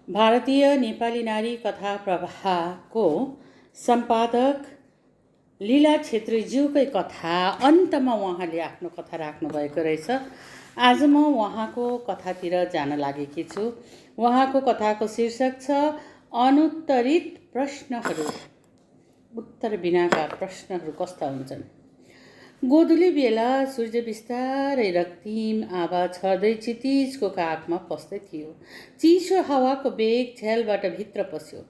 भारतीय नेपाली नारी कथा प्रवाहको सम्पादक लीला छेत्रीज्यूकै कथा अन्तमा उहाँले आफ्नो कथा राख्नुभएको रहेछ। आज म उहाँको कथातिर जान लागेकी छु। उहाँको कथाको शीर्षक छ अनुत्तरित प्रश्नहरू। उत्तर बिनाका प्रश्नहरू कस्ता हुन्छन्। गोधुली बेला सूर्य बिस्तारै रक्तिम आवाज छर्दै क्षितिजको काखमा पस्दै थियो। चिसो हावाको बेग झ्यालबाट भित्र पस्यो।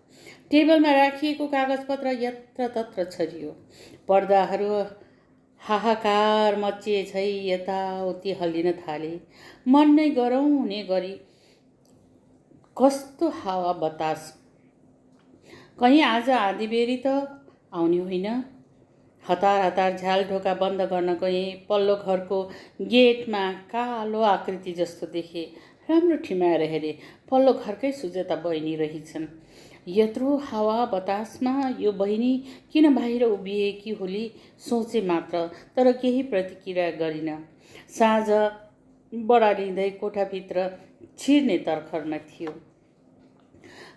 टेबलमा राखिएको कागजपत्र यत्रतत्र छरियो। पर्दाहरू हाहाकार मचिए झै यताउति हल्लिन थाले। मन नै गराउने गरी कस्तो हावा बतास। कहीँ आज आँधीबेरी त आउने होइन। हतार हतार झ्याल ढोका बन्द गर्न गए। पल्लो घरको गेटमा कालो आकृति जस्तो देखे। राम्रो ठिम्याएर हेरे। पल्लो घरकै सुजाता बहिनी रहेछन्। यत्रो हावा बतासमा यो बहिनी किन बाहिर उभिएकी होली सोचे मात्र, तर केही प्रतिक्रिया गरिन। साँझ बढालिँदै कोठाभित्र छिर्ने तर्खरमा थियो।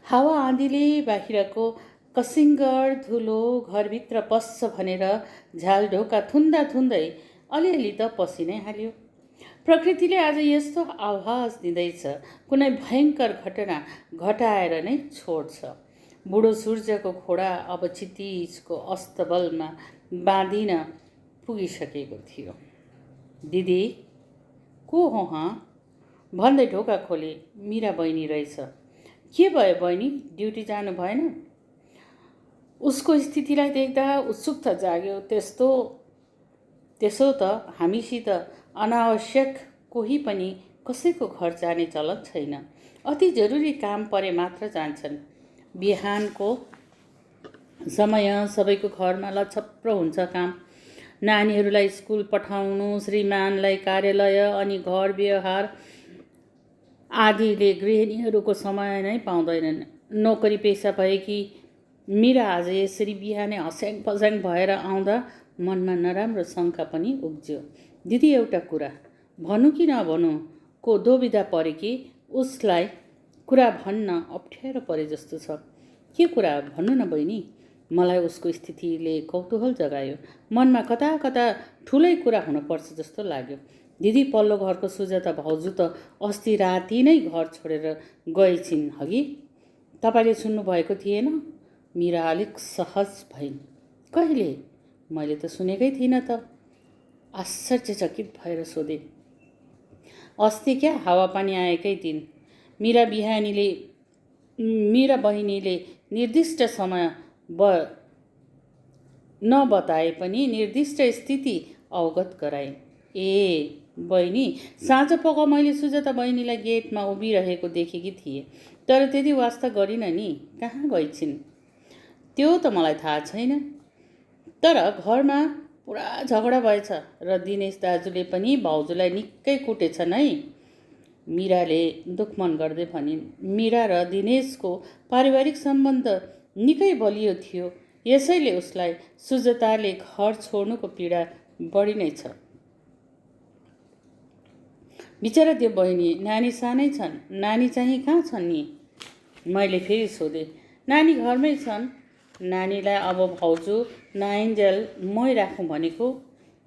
हावा आँधीले बाहिरको कसिङ्गर धुलो घरभित्र पस्छ भनेर झ्याल ढोका थुन्दा थुन्दै अलिअलि त पसि नै हाल्यो। प्रकृतिले आज यस्तो आभास दिँदैछ, कुनै भयङ्कर घटना घटाएर नै छोड्छ। बुढो सूर्यको खोडा अब क्षितिजको अस्तबलमा बाँधिन पुगिसकेको थियो। दिदी को हो हँ भन्दै ढोका खोले। मीरा बहिनी रहेछ। के भयो बहिनी, ड्युटी जानु भएन? उसको स्थितिलाई देख्दा उत्सुकता जाग्यो। त्यसो त हामीसित अनावश्यक कोही पनि कसैको घर जाने चलन छैन। अति जरुरी काम परे मात्र जान्छन्। बिहानको समय सबैको घरमा लछप्रो हुन्छ काम। नानीहरूलाई स्कुल पठाउनु, श्रीमानलाई कार्यालय अनि घर व्यवहार आदिले गृहिणीहरूको समय नै पाउँदैनन्। नोकरी पेसा भएकी मीरा आज यसरी बिहानै हस्याङ पस्याङ भएर आउँदा मनमा नराम्रो शङ्का पनि उब्ज्यो। दिदी एउटा कुरा भनौँ कि नभनौँ को दुविधा परे कि उसलाई कुरा भन्न अप्ठ्यारो परे जस्तो छ। के कुरा भन्नु न बहिनी। मलाई उसको स्थितिले कौतूहल जगायो। मनमा कता कता ठुलै कुरा हुनुपर्छ जस्तो लाग्यो। दिदी पल्लो घरको सुजाता भाउजू त अस्ति राति नै घर छोडेर गएछिन् हगि। तपाईँले सुन्नुभएको थिएन? मीरा अलिक सहज भइन्। कहिले? मैले त सुनेकै थिइनँ त। आश्चर्यचकित भएर सोधे। अस्ति क्या, हावापानी आएकै दिन। मीरा बहिनीले निर्दिष्ट समय नबताए पनि निर्दिष्ट स्थिति अवगत गराए। ए बहिनी, साँझ पख मैले सुजाता बहिनीलाई गेटमा उभिरहेको देखेकी थिएँ, तर त्यति वास्ता गरिन नि। कहाँ गइछिन् त्यो त मलाई थाहा छैन, तर घरमा पुरा झगडा भएछ र दिनेश दाजुले पनि भाउजूलाई निकै कुटेछन् है। मीराले दुखमन गर्दै भनिन्। मीरा र दिनेशको पारिवारिक सम्बन्ध निकै बलियो थियो, यसैले उसलाई सुजाताले घर छोड्नुको पीडा बढी नै छ। बिचरा त्यो बहिनी, नानी सानै छन्। नानी चाहिँ कहाँ छन् नि? मैले फेरि सोधेँ। नानी घरमै छन्। नानीलाई अब भाउजू नआइन्जेल मै राखौँ भनेको।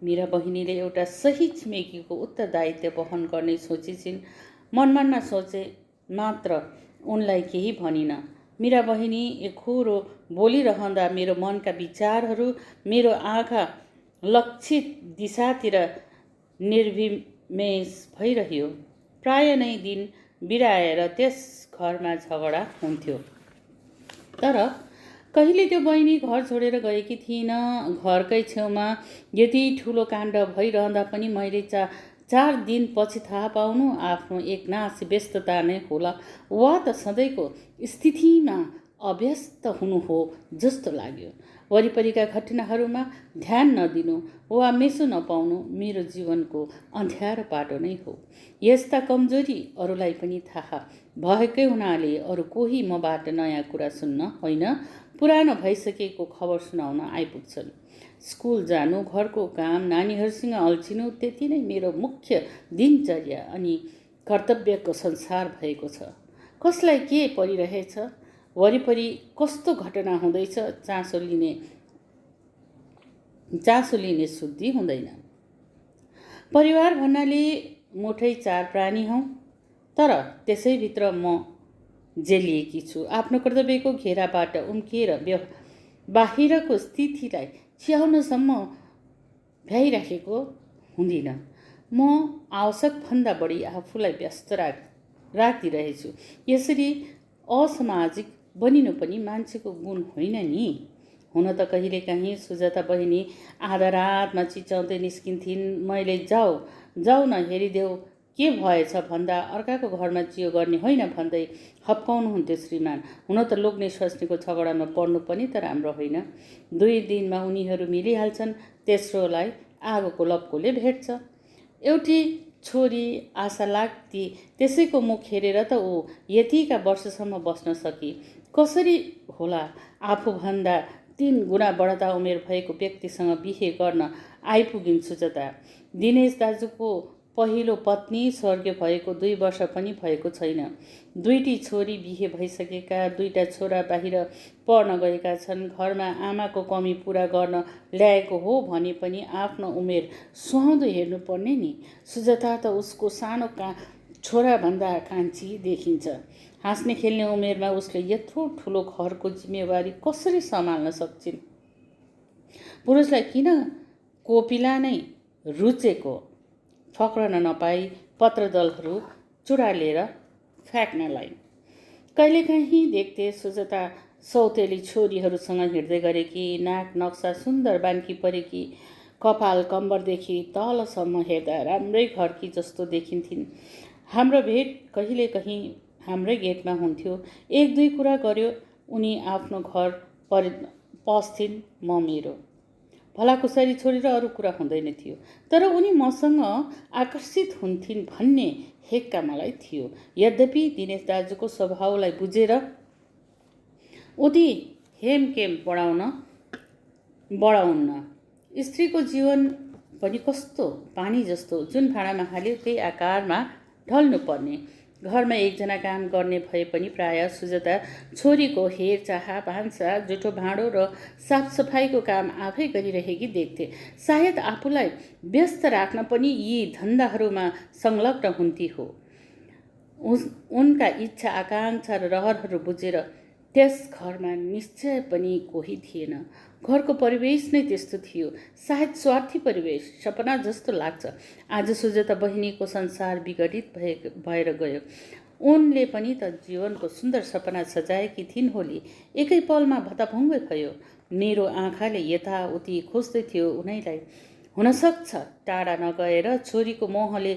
मीरा बहिनीले एउटा सही छिमेकीको उत्तरदायित्व वहन गर्ने सोचेछिन्। मनमा सोचे मात्र उनलाई केही भनिन। मीरा बहिनी एखुरो बोलिरहँदा मेरो मनका विचारहरू मेरो आँखा लक्षित दिशातिर निर्विमेष भइरह्यो। प्राय नै दिन बिराएर त्यस घरमा झगडा हुन्थ्यो, तर कहिले त्यो बहिनी घर छोडेर गएकी थिइन। घरकै छेउमा यति ठुलो काण्ड भइरहँदा पनि मैले 4 दिनपछि थाहा पाउनु आफ्नो एकनासी व्यस्तता नै होला, वा त सधैँको स्थितिमा अभ्यस्त हुनु हो जस्तो लाग्यो। वरिपरिका घटनाहरूमा ध्यान नदिनु वा मेसो नपाउनु मेरो जीवनको अँध्यारो पाटो नै हो। यस्ता कमजोरी अरूलाई पनि थाहा भएकै हुनाले अरू कोही मबाट नयाँ कुरा सुन्न होइन, पुरानो भइसकेको खबर सुनाउन आइपुग्छन्। स्कुल जानु, घरको काम, नानीहरूसँग अल्झिनु, त्यति नै मेरो मुख्य दिनचर्या अनि कर्तव्यको संसार भएको छ। कसलाई के परिरहेछ, वरिपरि कस्तो घटना हुँदैछ, चासो लिने शुद्धि हुँदैन। परिवार भन्नाले मुठै 4 प्राणी हौँ, तर त्यसैभित्र म जेलिएकी छु। आफ्नो कर्तव्यको घेराबाट उम्किएर बाहिरको स्थितिलाई च्याउनसम्म भ्याइराखेको हुँदिन। म आवश्यकभन्दा बढी आफूलाई व्यस्त राखिरहेछु। यसरी असामाजिक बनिनु पनि मान्छेको गुण होइन नि। हुन त कहिलेकाहीँ सुजाता बहिनी आधा रातमा चिच्याउँदै निस्किन्थिन्। मैले जाऊ न हेरिदेऊ के भएछ भन्दा अर्काको घरमा चियो गर्ने होइन भन्दै हप्काउनुहुन्थ्यो श्रीमान। हुन त लोग्ने स्वास्नीको झगडामा पर्नु पनि त राम्रो होइन। 2 दिनमा उनीहरू मिलिहाल्छन्, तेस्रोलाई आगोको लप्कोले भेट्छ। एउटी छोरी आशा लाग्दी, त्यसैको मुख हेरेर त ऊ यतिका वर्षसम्म बस्न सकी। कसरी होला आफूभन्दा 3 गुणा बढ्ता उमेर भएको व्यक्तिसँग बिहे गर्न आइपुगिन् सुजाता। दिनेश दाजुको पहिलो पत्नी स्वर्गीय भएको 2 वर्ष पनि भएको छैन। 2टी छोरी बिहे भइसकेका, 2टा छोरा बाहिर पढ्न गएका छन्। घरमा आमाको कमी पूरा गर्न ल्याएको हो भने पनि आफ्नो उमेर सुहाउँदो हेर्नुपर्ने नि। सुजाता त उसको सानो छोराभन्दा कान्छी देखिन्छ। हाँस्ने खेल्ने उमेरमा उसले यत्रो ठुलो घरको जिम्मेवारी कसरी सम्हाल्न सक्छिन्? पुरुषलाई किन कोपिला नै रुचेको फक्रन नपाई पत्रदलहरू चुडालेर फ्याँक्नलाई। कहिलेकाहीँ देख्थे सुजाता सौतेली छोरीहरूसँग हिँड्दै गरेकी, नाक नक्सा सुन्दर बान्की परेकी, कपाल कम्बरदेखि तलसम्म हेर्दा राम्रै घरकी जस्तो देखिन्थिन्। हाम्रो भेट कहिलेकाहीँ हाम्रै गेटमा हुन्थ्यो। 1-2 कुरा गर्यो उनी आफ्नो घर पस्थिन्, म मेरो। भलाकुसारी छोडेर अरू कुरा हुँदैन थियो। तर उनी मसँग आकर्षित हुन्थिन् भन्ने हेक्का मलाई थियो। यद्यपि दिनेश दाजुको स्वभावलाई बुझेर उति हेमकेम बढाउन्न। स्त्रीको जीवन पनि कस्तो पानी जस्तो, जुन भाँडामा हाल्यो त्यही आकारमा ढल्नुपर्ने। घरमा एकजना काम गर्ने भए पनि प्राय सुजाता छोरीको हेरचाह, भान्सा, जुठो भाँडो र साफसफाइको काम आफै गरिरहेकी देख्थे। सायद आफूलाई व्यस्त राख्न पनि यी धन्दाहरूमा संलग्न हुन्थी हो। उनका इच्छा, आकाङ्क्षा र रहरहरू बुझेर त्यस घरमा निश्चय पनि कोही थिएन। घरको परिवेश नै त्यस्तो थियो, सायद स्वार्थी परिवेश, सपना जस्तो लाग्छ। आज सुजाता बहिनीको संसार विघटित भएर गयो। उनले पनि त जीवनको सुन्दर सपना सजाएकी थिइन् होली, एकै पलमा भताभुङ्गै भयो। मेरो आँखाले यताउति खोज्दै थियो उनैलाई। हुनसक्छ टाढा नगएर छोरीको मोहले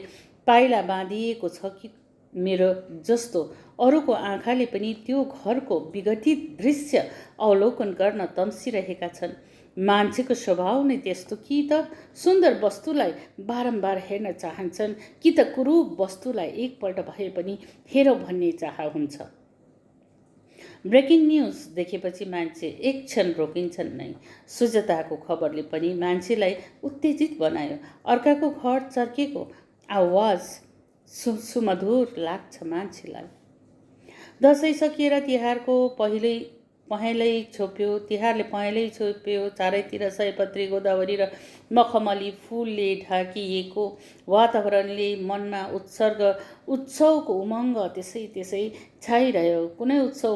पाइला बाँधिएको छ कि मेरो जस्तो अरूको आँखाले पनि त्यो घरको विघटित दृश्य अवलोकन गर्न तम्सिरहेका छन्। मान्छेको स्वभाव नै त्यस्तो कि त सुन्दर वस्तुलाई बारम्बार हेर्न चाहन्छन्, कि त कुरूप वस्तुलाई एकपल्ट भए पनि हेरौँ भन्ने चाह हुन्छ। ब्रेकिङ न्युज देखेपछि मान्छे एक क्षण रोकिन्छन् नै। सुजाताको खबरले पनि मान्छेलाई उत्तेजित बनायो। अर्काको घर चर्केको आवाज सुमधुर लाग्छ मान्छेलाई। दसैँ सकिएर तिहारको पहेँलै छोप्यो। चारैतिर सयपत्री, गोदावरी र मखमली फुलले ढाकिएको वातावरणले मनमा उत्सवको उमङ्ग त्यसै छाइरह्यो। कुनै उत्सव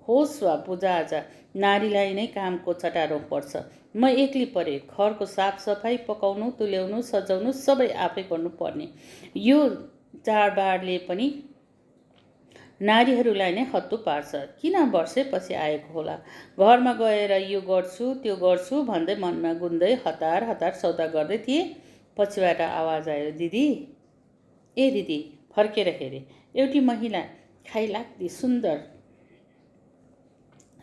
होस् वा पूजाआजा, नारीलाई नै कामको चटारो पर्छ। म एक्लै परे। घरको साफसफाइ, पकाउनु, तुल्याउनु, सजाउनु सबै आफै गर्नुपर्ने। यो चाडबाडले पनि नारीहरूलाई नै हत्तु पार्छ। किन वर्षैपछि आएको होला? घरमा गएर यो गर्छु त्यो गर्छु भन्दै मनमा गुन्दै हतार सौदा गर्दै थिए। पछिबाट आवाज आयो, दिदी। ए दिदी, फर्केर हेरे। एउटी महिला खाइलाग्दी सुन्दर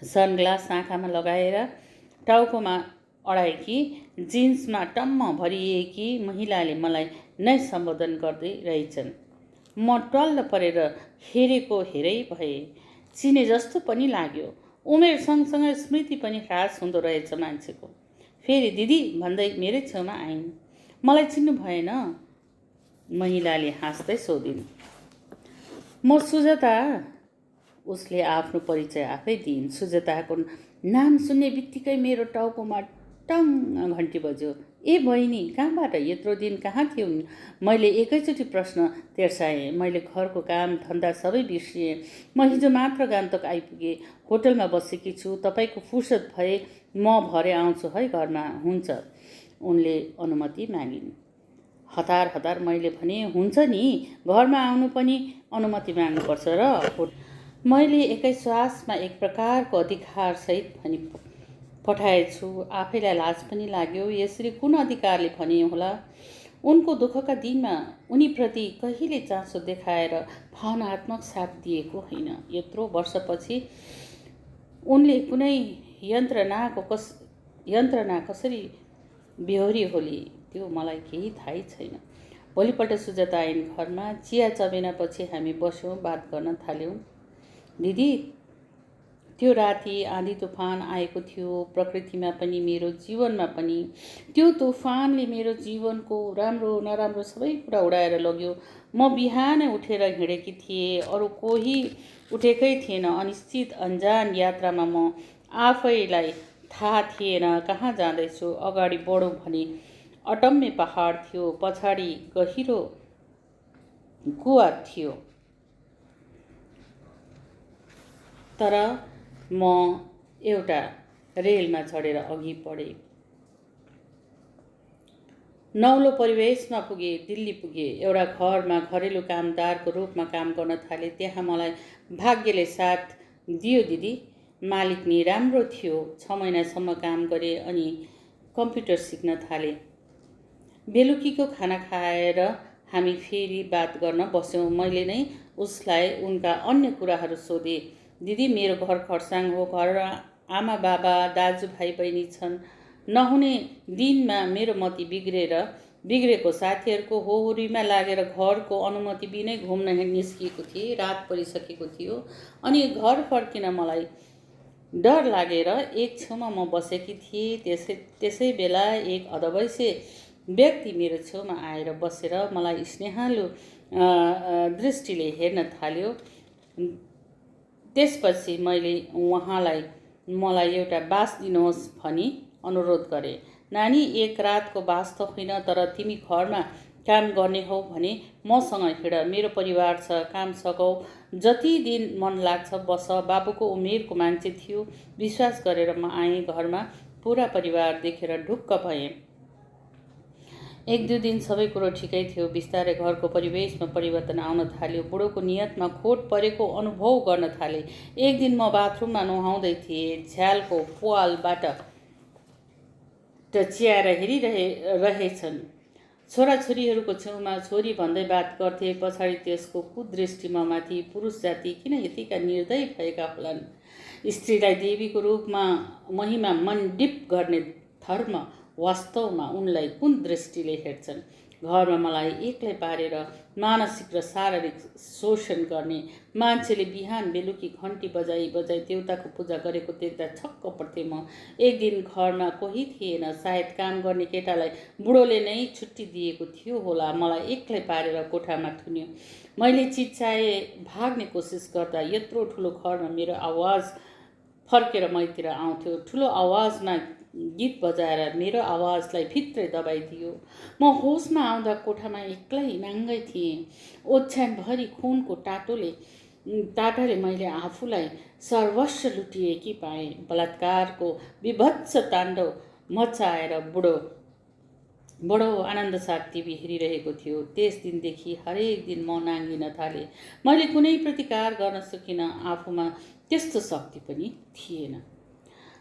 सनग्लास आँखामा लगाएर टाउकोमा अडाएकी, जिन्समा टम्म भरिएकी महिलाले मलाई नै सम्बोधन गर्दै रहेछन्। म टल्ल परेर हेरेको हेरै भए। चिने जस्तो पनि लाग्यो। उमेर सँगसँगै स्मृति पनि ह्रास हुँदो रहेछ मान्छेको। फेरि दिदी भन्दै मेरै छेउमा आइन्। मलाई चिन्नु भएन? महिलाले हाँस्दै सोधिन्। म सुजाता, उसले आफ्नो परिचय आफै दिइन्। सुजाताको नाम सुन्ने बित्तिकै मेरो टाउकोमा टङ घन्टी बज्यो। ए बहिनी, कहाँबाट? यत्रो दिन कहाँ थियौ? मैले एकैचोटि प्रश्न तेर्साएँ। मैले घरको काम धन्दा सबै बिर्सिएँ। म हिजो मात्र गान्तोक आइपुगेँ। होटलमा बसेकी छु। तपाईँको फुर्सद भए म भरे आउँछु है घरमा। हुन्छ। उनले अनुमति मागिन्। हतार हतार मैले भने, हुन्छ नि, घरमा आउनु पनि अनुमति माग्नुपर्छ र? मैले एकै श्वासमा एक प्रकारको अधिकारसहित भनी पठाएछु। आफैलाई लाज पनि लाग्यो। यसरी कुन अधिकारले भने होला? उनको दुःखका दिनमा उनीप्रति कहिले चासो देखाएर भावनात्मक साथ दिएको होइन। यत्रो वर्षपछि उनले कुनै यन्त्रणा कसरी बेहोरी होली त्यो मलाई केही थाहै छैन। भोलिपल्ट सुजाता आइन् घरमा। चिया चबेनापछि हामी बस्यौँ, बात गर्न थाल्यौँ। दिदी, त्यो राति आँधी तुफान आएको थियो, प्रकृतिमा पनि मेरो जीवनमा पनि। त्यो तुफानले मेरो जीवनको राम्रो नराम्रो सबै कुरा उडाएर लग्यो। म बिहानै उठेर हिँडेकी थिएँ, अरू कोही उठेकै थिएन। अनिश्चित अन्जान यात्रामा म आफैलाई थाहा थिएन कहाँ जाँदैछु। अगाडि बढौँ भने अटम्मे पहाड थियो, पछाडि गहिरो कुवा थियो। तर म एउटा रेलमा चढेर अघि बढेँ। नौलो परिवेशमा पुगेँ, दिल्ली पुगेँ। एउटा घरमा घरेलु कामदारको रूपमा काम गर्न थालेँ। त्यहाँ मलाई भाग्यले साथ दियो दिदी। मालिक नि राम्रो थियो। 6 महिनासम्म काम गरेँ अनि कम्प्युटर सिक्न थालेँ। बेलुकीको खाना खाएर हामी फेरि बात गर्न बस्यौँ। मैले नै उसलाई उनका अन्य कुराहरू सोधेँ। दिदी, मेरो घर खरसाङ हो। घरमा आमा बाबा दाजुभाइ बहिनी छन्। नहुने दिनमा मेरो मति बिग्रेको साथीहरूको होहोरीमा लागेर घरको अनुमति बिनै घुम्न निस्किएको थिएँ। रात परिसकेको थियो अनि घर फर्किन मलाई डर लागेर एक छेउमा म बसेकी थिएँ। त्यसै बेला एक अधवैँसे व्यक्ति मेरो छेउमा आएर बसेर मलाई स्नेहालु दृष्टिले हेर्न थाल्यो। त्यसपछि मैले उहाँलाई मलाई एउटा बास दिनुहोस् भनी अनुरोध गरेँ। नानी, एक रातको बास त होइन, तर तिमी घरमा काम गर्ने हौ भने मसँग हिँड। मेरो परिवार छ, काम सघाउ, जति दिन मन लाग्छ बस। बाबुको उमेरको मान्छे थियो। विश्वास गरेर म आएँ। घरमा पुरा परिवार देखेर ढुक्क भएँ। 1-2 दिन सबै कुरो ठिकै थियो। बिस्तारै घरको परिवेशमा परिवर्तन आउन थाल्यो। बुढोको नियतमा खोट परेको अनुभव गर्न थालेँ। एक दिन म बाथरुममा नुहाउँदै थिएँ। झ्यालको प्वालबाट चियाएर हेरिरहेछन्। छोराछोरीहरूको छेउमा छोरी भन्दै बात गर्थे। पछाडि त्यसको कुदृष्टि ममाथि। पुरुष जाति किन यतिका निर्दयी भएका होलान्? स्त्रीलाई देवीको रूपमा महिमा मण्डित गर्ने धर्म वास्तवमा उनलाई कुन दृष्टिले हेर्छन्? घरमा मलाई एक्लै पारेर मानसिक र शारीरिक शोषण गर्ने मान्छेले बिहान बेलुकी घन्टी बजाई देउताको पूजा गरेको देख्दा छक्क पर्थेँ म। एक दिन घरमा कोही थिएन। सायद काम गर्ने केटालाई बुढोले नै छुट्टी दिएको थियो होला। मलाई एक्लै पारेर कोठामा थुन्यो। मैले चिच्चाए, भाग्ने कोसिस गर्दा यत्रो ठुलो घरमा मेरो आवाज फर्केर मैतिर आउँथ्यो। ठुलो आवाजमा गीत बजाएर मेरो आवाजलाई भित्रै दबाइदियो। म होसमा आउँदा कोठामा एक्लै नाङ्गै थिएँ। ओछ्यानभरि खुनको टाटाले मैले आफूलाई सर्वस्व लुटिएकी पाएँ। बलात्कारको विभत्स ताण्डव मचाएर बडो आनन्द साथ टिभी हेरिरहेको थियो। त्यस दिनदेखि हरेक दिन म नाङ्गिन थालेँ। मैले कुनै प्रतिकार गर्न सकिनँ। आफूमा त्यस्तो शक्ति पनि थिएन।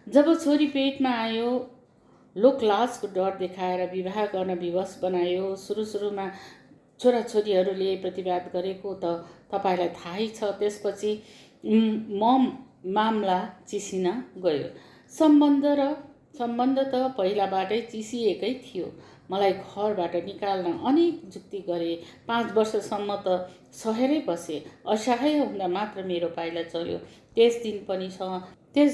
जब छोरी पेटमा आयो, लोकलाजको डर देखाएर विवाह गर्न विवश बनायो। सुरुमा छोराछोरीहरूले प्रतिवाद गरेको त तपाईँलाई थाहै छ। त्यसपछि मामला चिसिन गयो। सम्बन्ध त पहिलाबाटै चिसिएकै थियो। मलाई घरबाट निकाल्न अनेक जुक्ति गरे। 5 वर्षसम्म त सहेरै बसे। असहाय हुँदा मात्र मेरो पाइला चल्यो। त्यस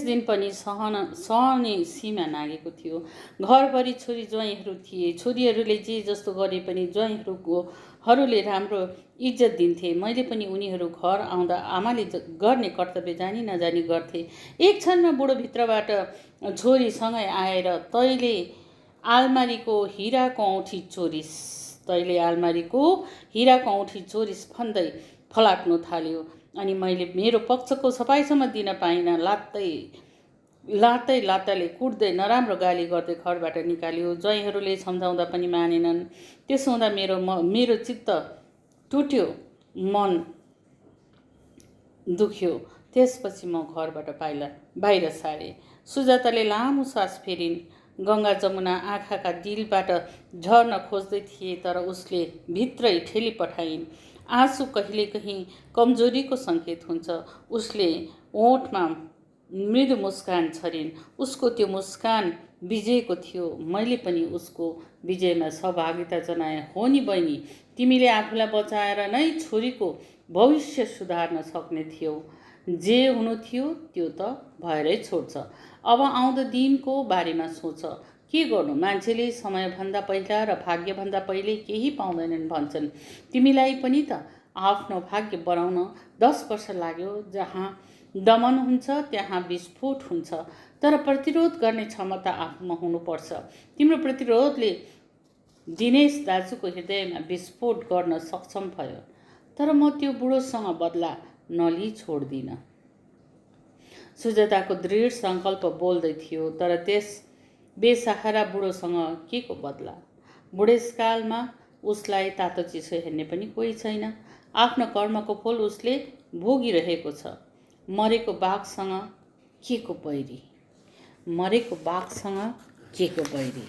दिन पनि सहने सीमा नागेको थियो। घरभरि छोरी ज्वाइँहरू थिए। छोरीहरूले जे जस्तो गरे पनि ज्वाइँहरूले राम्रो इज्जत दिन्थे। मैले पनि उनीहरू घर आउँदा आमाले गर्ने कर्तव्य जानी नजानी गर्थे। एक क्षणमा बुढो भित्रबाट छोरीसँगै आएर तैले आलमारीको हिराको औँठी चोरिस भन्दै फलाट्नु थाल्यो। अनि मैले मेरो पक्षको सफाइसम्म दिन पाइनँ। लात्ताले कुट्दै नराम्रो गाली गर्दै घरबाट निकाल्यो। ज्वाइँहरूले सम्झाउँदा पनि मानेनन्। त्यसो हुँदा मेरो चित्त टुट्यो, मन दुख्यो। त्यसपछि म घरबाट बाहिर सारेँ। सुजाताले लामो सास फेरिन्। गङ्गा जमुना आँखाका डिलबाट झर्न खोज्दै थिए, तर उसले भित्रै ठेली पठाइन्। आँसु कहिलेकहीँ कमजोरीको सङ्केत हुन्छ। उसले ओठमा मृदु मुस्कान छरिन्। उसको त्यो मुस्कान विजयको थियो। मैले पनि उसको विजयमा सहभागिता जनाएँ। हो नि बहिनी, तिमीले आफूलाई बचाएर नै छोरीको भविष्य सुधार्न सक्ने थियौ। जे हुनु थियो त्यो त भएरै छोड्छ। अब आउँदो दिनको बारेमा सोच। के गर्नु, मान्छेले समयभन्दा पहिला र भाग्यभन्दा पहिले केही पाउँदैनन् भन्छन्। तिमीलाई पनि त आफ्नो भाग्य बनाउन 10 वर्ष लाग्यो। जहाँ दमन हुन्छ त्यहाँ विस्फोट हुन्छ। तर प्रतिरोध गर्ने क्षमता आफूमा हुनुपर्छ। तिम्रो प्रतिरोधले दिनेश दाजुको हृदयमा विस्फोट गर्न सक्षम भयो। तर म त्यो बुढोसँग बदला नलिई छोड्दिनँ। सुजाताको दृढ सङ्कल्प बोल्दै थियो। तर त्यस बेसहारा बुढोसँग के को बदला? बुढेसकालमा उसलाई तातो चिसो हेर्ने पनि कोही छैन। आफ्नो कर्मको फल उसले भोगिरहेको छ। मरेको बाघसँग के को बैरी?